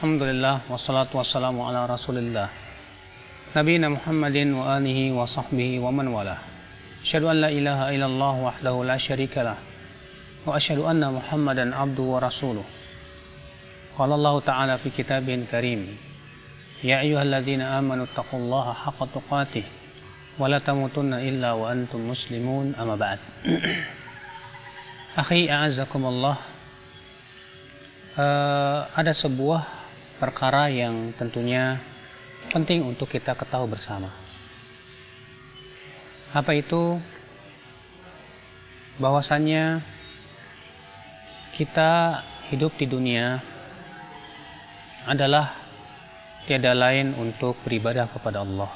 Alhamdulillah wassalatu wassalamu ala Rasulillah Nabiyina Muhammadin wa alihi wa sahbihi wa man wala. Asyhadu an la ilaha illallah wahdahu la syarikalah wa asyhadu anna Muhammadan abduhu wa rasuluh. Qala Allah ta'ala fi kitabihil karim, ya ayyuhalladzina amanu taqullaha haqqa tuqatih wa la tamutunna illa wa antum muslimun, amma ba'd. Akhi a'azzakumullah, ada sebuah perkara yang tentunya penting untuk kita ketahui bersama. Apa itu? Bahwasannya kita hidup di dunia adalah tiada lain untuk beribadah kepada Allah.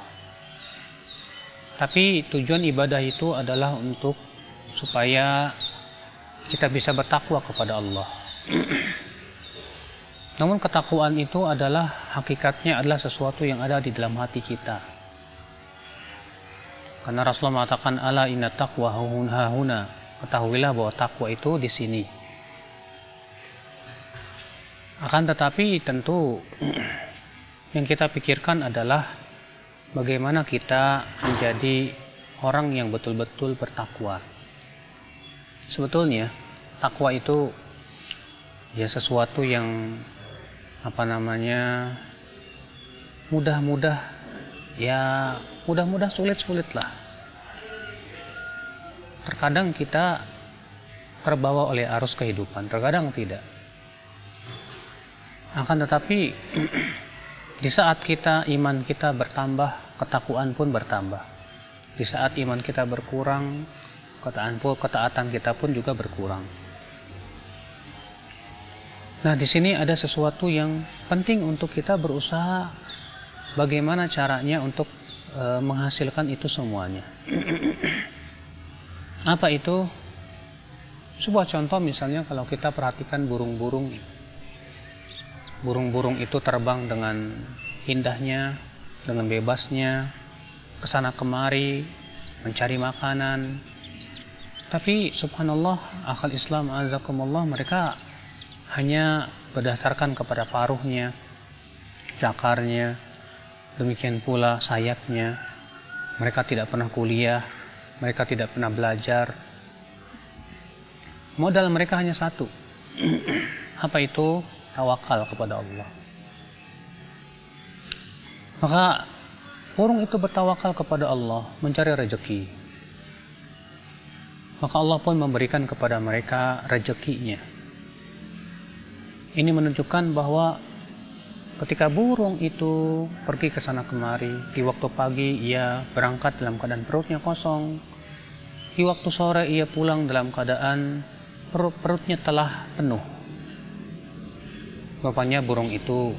Tapi tujuan ibadah itu adalah untuk supaya kita bisa bertakwa kepada Allah. Namun ketakwaan itu adalah hakikatnya adalah sesuatu yang ada di dalam hati kita. Karena Rasulullah mengatakan ala inna taqwa hahuna, ketahuilah bahwa takwa itu di sini. Akan tetapi tentu yang kita pikirkan adalah bagaimana kita menjadi orang yang betul-betul bertakwa. Sebetulnya takwa itu ya sesuatu yang mudah-mudah sulit-sulit lah. Terkadang kita terbawa oleh arus kehidupan, terkadang tidak. Akan tetapi di saat iman kita bertambah, ketakwaan pun bertambah. Di saat iman kita berkurang, ketaatan kita pun juga berkurang. Nah, di sini ada sesuatu yang penting untuk kita berusaha bagaimana caranya untuk menghasilkan itu semuanya. Apa itu? Sebuah contoh misalnya kalau kita perhatikan burung-burung itu terbang dengan indahnya, dengan bebasnya, kesana kemari, mencari makanan. Tapi subhanallah, akal Islam azakumullah, mereka hanya berdasarkan kepada paruhnya, cakarnya, demikian pula sayapnya. Mereka tidak pernah kuliah, mereka tidak pernah belajar. Modal mereka hanya satu. Apa itu? Tawakal kepada Allah. Maka burung itu bertawakal kepada Allah, mencari rezeki. Maka Allah pun memberikan kepada mereka rezekinya. Ini menunjukkan bahwa ketika burung itu pergi ke sana kemari, di waktu pagi ia berangkat dalam keadaan perutnya kosong, di waktu sore ia pulang dalam keadaan perutnya telah penuh. Bapaknya burung itu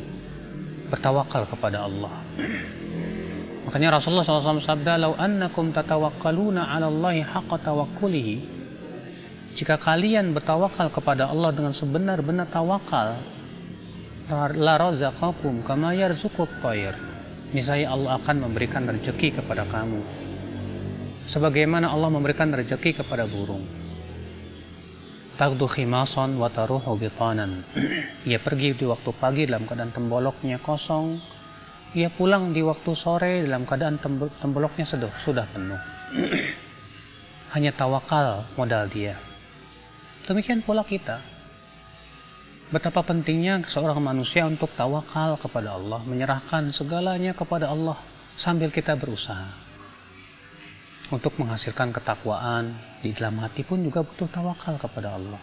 bertawakal kepada Allah. Makanya Rasulullah SAW sabda, "Lau annakum tatawakkaluna 'ala Allahi haqqa tawakkulihi." Jika kalian bertawakal kepada Allah dengan sebenar-benar tawakal, la razaqakum kama yarzuqut thair. Niscaya Allah akan memberikan rezeki kepada kamu sebagaimana Allah memberikan rezeki kepada burung. Tagdu khimasan wa taruhu bitanan. Ia pergi di waktu pagi dalam keadaan temboloknya kosong. Ia pulang di waktu sore dalam keadaan temboloknya sudah penuh. Hanya tawakal modal dia. Demikian pula kita. Betapa pentingnya seorang manusia untuk tawakal kepada Allah, menyerahkan segalanya kepada Allah sambil kita berusaha. Untuk menghasilkan ketakwaan di dalam hati pun juga butuh tawakal kepada Allah.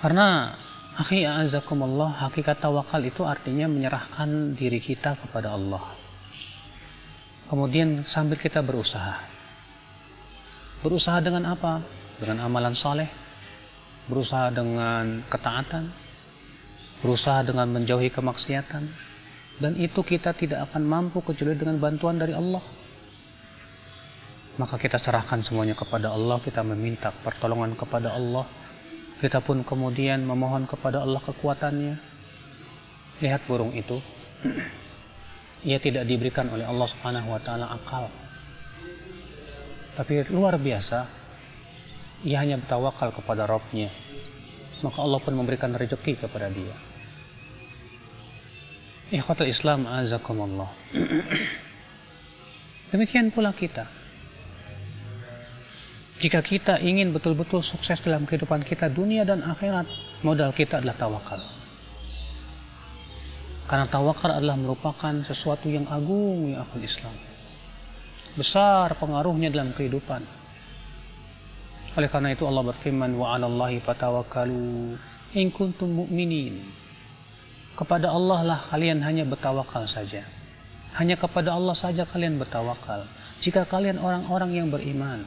Karena akhi a'azakumullah, hakikat tawakal itu artinya menyerahkan diri kita kepada Allah. Kemudian sambil kita berusaha. Berusaha dengan apa? Dengan amalan saleh, berusaha dengan ketaatan, berusaha dengan menjauhi kemaksiatan. Dan itu kita tidak akan mampu kecuali dengan bantuan dari Allah. Maka kita serahkan semuanya kepada Allah, kita meminta pertolongan kepada Allah. Kita pun kemudian memohon kepada Allah kekuatannya. Lihat burung itu. Ia tidak diberikan oleh Allah Subhanahu wa taala akal. Tapi luar biasa, ia hanya bertawakal kepada Rabb-Nya. Maka Allah pun memberikan rezeki kepada dia. Ikhwatul Islam azakumullah. Demikian pula kita. Jika kita ingin betul-betul sukses dalam kehidupan kita dunia dan akhirat, modal kita adalah tawakal. Karena tawakal adalah merupakan sesuatu yang agung ya akhul Islam. Besar pengaruhnya dalam kehidupan. Oleh karena itu Allah berfirman, wa 'alallahi fatawakkalu in kuntum mu'minin. Kepada Allah lah kalian hanya bertawakal saja. Hanya kepada Allah saja kalian bertawakal. Jika kalian orang-orang yang beriman.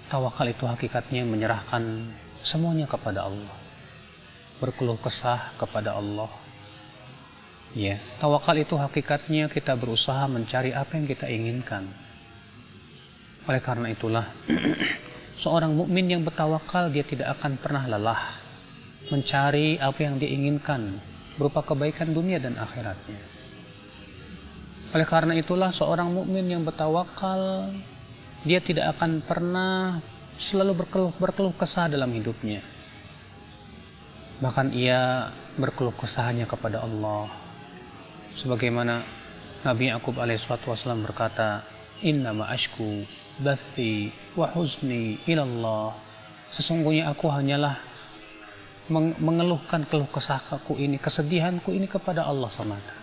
Tawakal itu hakikatnya menyerahkan semuanya kepada Allah. Berkeluh kesah kepada Allah. Ya, tawakal itu hakikatnya kita berusaha mencari apa yang kita inginkan. Oleh karena itulah seorang mukmin yang bertawakal dia tidak akan pernah lelah mencari apa yang diinginkan berupa kebaikan dunia dan akhiratnya. Oleh karena itulah seorang mukmin yang bertawakal dia tidak akan pernah selalu berkeluh kesah dalam hidupnya. Bahkan ia berkeluh kesahnya kepada Allah. Sebagaimana Nabi Ya'qub alaihissalam berkata, innama ashku bathi wa huzni ilallah. Sesungguhnya aku hanyalah mengeluhkan keluh kesahku ini, kesedihanku ini kepada Allah semata.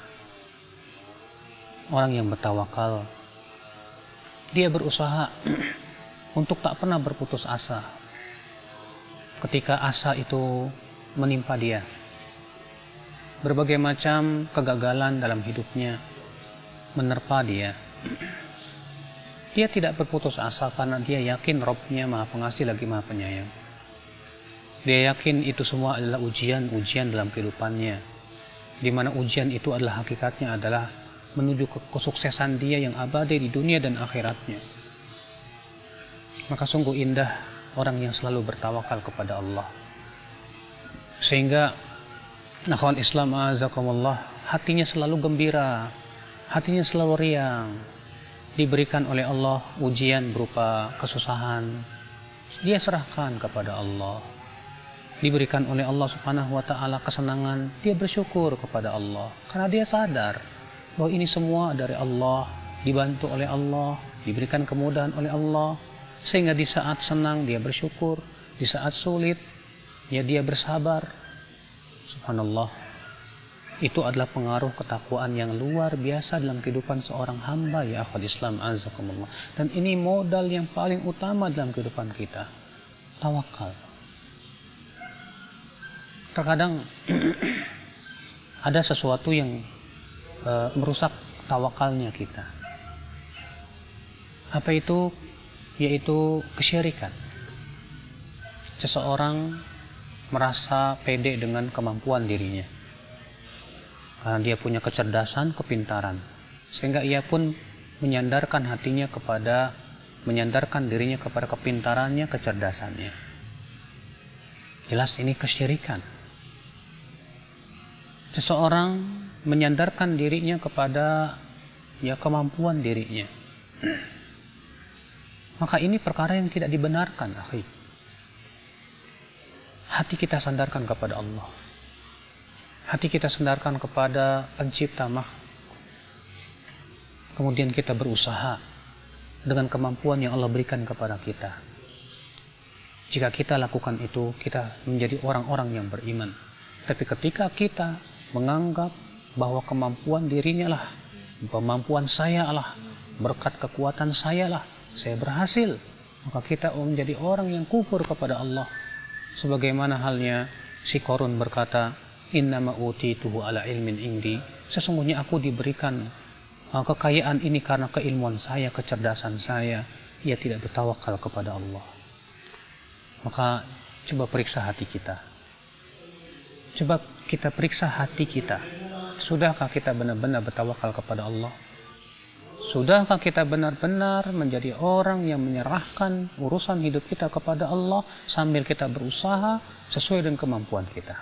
Orang yang bertawakal dia berusaha untuk tak pernah berputus asa ketika asa itu menimpa dia. Berbagai macam kegagalan dalam hidupnya menerpa dia. Dia tidak berputus asa karena dia yakin Rabb-Nya Maha Pengasih lagi Maha Penyayang. Dia yakin itu semua adalah ujian-ujian dalam kehidupannya, di mana ujian itu adalah hakikatnya adalah menuju ke kesuksesan dia yang abadi di dunia dan akhiratnya. Maka sungguh indah orang yang selalu bertawakal kepada Allah. Sehingga akhwan Islam azakumullah, hatinya selalu gembira, hatinya selalu riang. Diberikan oleh Allah ujian berupa kesusahan, dia serahkan kepada Allah. Diberikan oleh Allah Subhanahu wa taala kesenangan, dia bersyukur kepada Allah karena dia sadar bahwa ini semua dari Allah, dibantu oleh Allah, diberikan kemudahan oleh Allah, sehingga di saat senang dia bersyukur, di saat sulit ya dia bersabar. Subhanallah, itu adalah pengaruh ketakwaan yang luar biasa dalam kehidupan seorang hamba ya akhwat Islam azakumullah. Dan ini modal yang paling utama dalam kehidupan kita, tawakal. Terkadang ada sesuatu yang merusak tawakalnya kita. Apa itu? Yaitu kesyirikan. Seseorang merasa pede dengan kemampuan dirinya karena dia punya kecerdasan, kepintaran, sehingga ia pun menyandarkan dirinya kepada kepintarannya, kecerdasannya. Jelas ini kesyirikan. Seseorang menyandarkan dirinya kepada kemampuan dirinya. Maka ini perkara yang tidak dibenarkan, akhi. Hati kita sandarkan kepada Allah. Hati kita sandarkan kepada pencipta makhluk. Kemudian kita berusaha dengan kemampuan yang Allah berikan kepada kita. Jika kita lakukan itu, kita menjadi orang-orang yang beriman. Tapi ketika kita menganggap bahwa kemampuan dirinya lah, kemampuan saya lah, berkat kekuatan saya lah, saya berhasil, maka kita menjadi orang yang kufur kepada Allah. Sebagaimana halnya si Qarun berkata, innama utituhu ala ilmin indi, sesungguhnya aku diberikan kekayaan ini karena keilmuan saya, kecerdasan saya. Ia tidak bertawakal kepada Allah. Maka coba periksa hati kita. Coba kita periksa hati kita. Sudahkah kita benar-benar bertawakal kepada Allah? Sudahkah kita benar-benar menjadi orang yang menyerahkan urusan hidup kita kepada Allah sambil kita berusaha sesuai dengan kemampuan kita?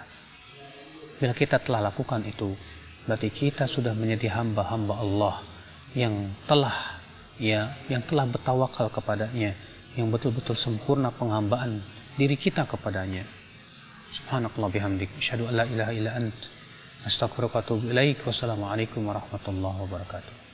Bila kita telah lakukan itu, berarti kita sudah menjadi hamba-hamba Allah yang telah bertawakal kepadanya, yang betul-betul sempurna penghambaan diri kita kepadanya. Subhanakallah bihamdik, asyhadu an la ilaha illa ant, Astaghfiruka wa atubu ilaik. Wassalamualaikum warahmatullahi wabarakatuh.